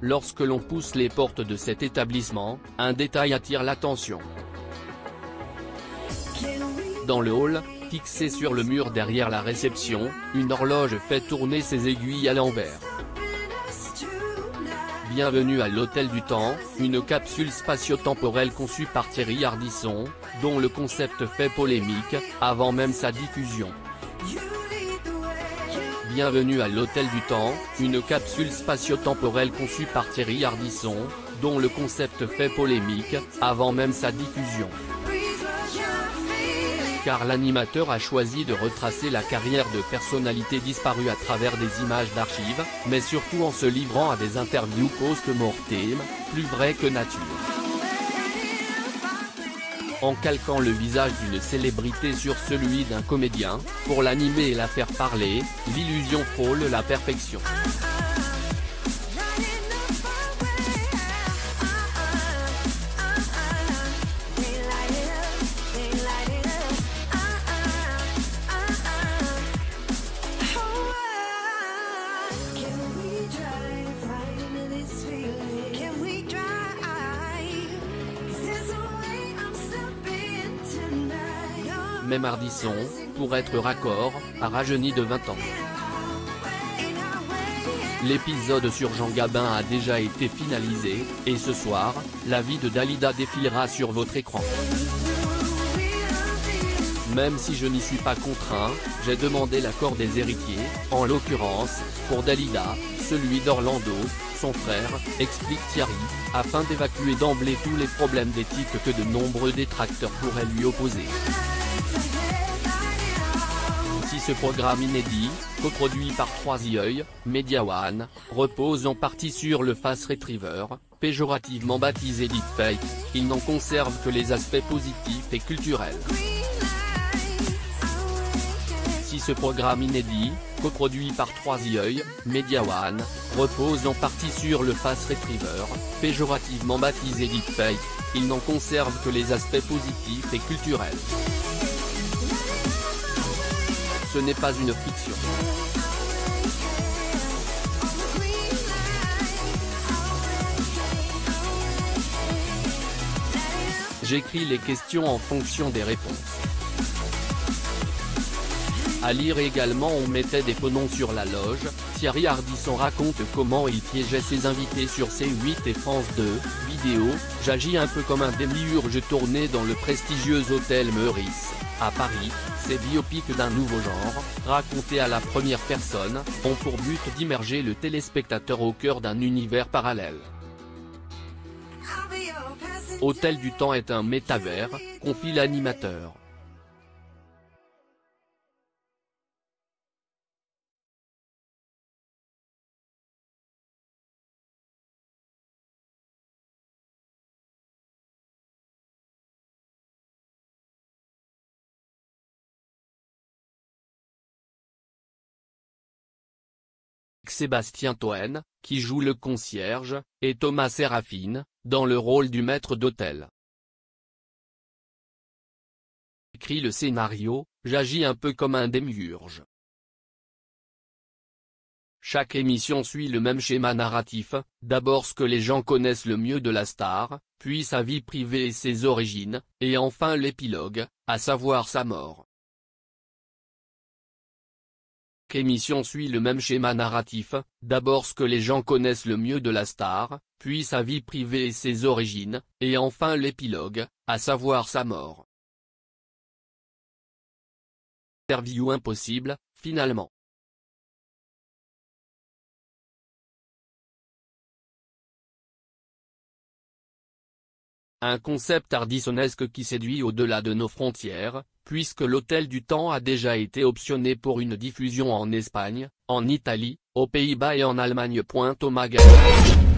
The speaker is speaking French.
Lorsque l'on pousse les portes de cet établissement, un détail attire l'attention. Dans le hall, fixée sur le mur derrière la réception, une horloge fait tourner ses aiguilles à l'envers. Bienvenue à l'Hôtel du Temps, une capsule spatio-temporelle conçue par Thierry Ardisson, dont le concept fait polémique, avant même sa diffusion. Bienvenue à l'Hôtel du Temps, une capsule spatio-temporelle conçue par Thierry Ardisson, dont le concept fait polémique, avant même sa diffusion. Car l'animateur a choisi de retracer la carrière de personnalités disparues à travers des images d'archives, mais surtout en se livrant à des interviews post-mortem, plus vraies que nature. En calquant le visage d'une célébrité sur celui d'un comédien, pour l'animer et la faire parler, l'illusion frôle la perfection. Même Ardisson, pour être raccord, a rajeuni de 20 ans. L'épisode sur Jean Gabin a déjà été finalisé, et ce soir, la vie de Dalida défilera sur votre écran. Même si je n'y suis pas contraint, j'ai demandé l'accord des héritiers, en l'occurrence, pour Dalida, celui d'Orlando, son frère, explique Thierry, afin d'évacuer d'emblée tous les problèmes d'éthique que de nombreux détracteurs pourraient lui opposer. Si ce programme inédit, coproduit par 3i, Media One, repose en partie sur le Face Retriever, péjorativement baptisé Deepfake, il n'en conserve que les aspects positifs et culturels. Si ce programme inédit, coproduit par 3i, Media One, repose en partie sur le Face Retriever, péjorativement baptisé Deepfake, il n'en conserve que les aspects positifs et culturels. Ce n'est pas une fiction. J'écris les questions en fonction des réponses. À lire également, on mettait des pronoms sur la loge. Thierry Ardisson raconte comment il piégeait ses invités sur C8 et France 2, vidéo, j'agis un peu comme un démiurge tourné dans le prestigieux hôtel Meurice, à Paris. Ces biopics d'un nouveau genre, racontés à la première personne, ont pour but d'immerger le téléspectateur au cœur d'un univers parallèle. Hôtel du Temps est un métavers, confie l'animateur. Sébastien Toen, qui joue le concierge, et Thomas Séraphine, dans le rôle du maître d'hôtel. Écrit le scénario, j'agis un peu comme un démiurge. Chaque émission suit le même schéma narratif, d'abord ce que les gens connaissent le mieux de la star, puis sa vie privée et ses origines, et enfin l'épilogue, à savoir sa mort. Émission suit le même schéma narratif, d'abord ce que les gens connaissent le mieux de la star, puis sa vie privée et ses origines, et enfin l'épilogue, à savoir sa mort. Interview impossible, finalement. Un concept ardissonesque qui séduit au-delà de nos frontières, puisque l'Hôtel du Temps a déjà été optionné pour une diffusion en Espagne, en Italie, aux Pays-Bas et en Allemagne. Thomas Gallien.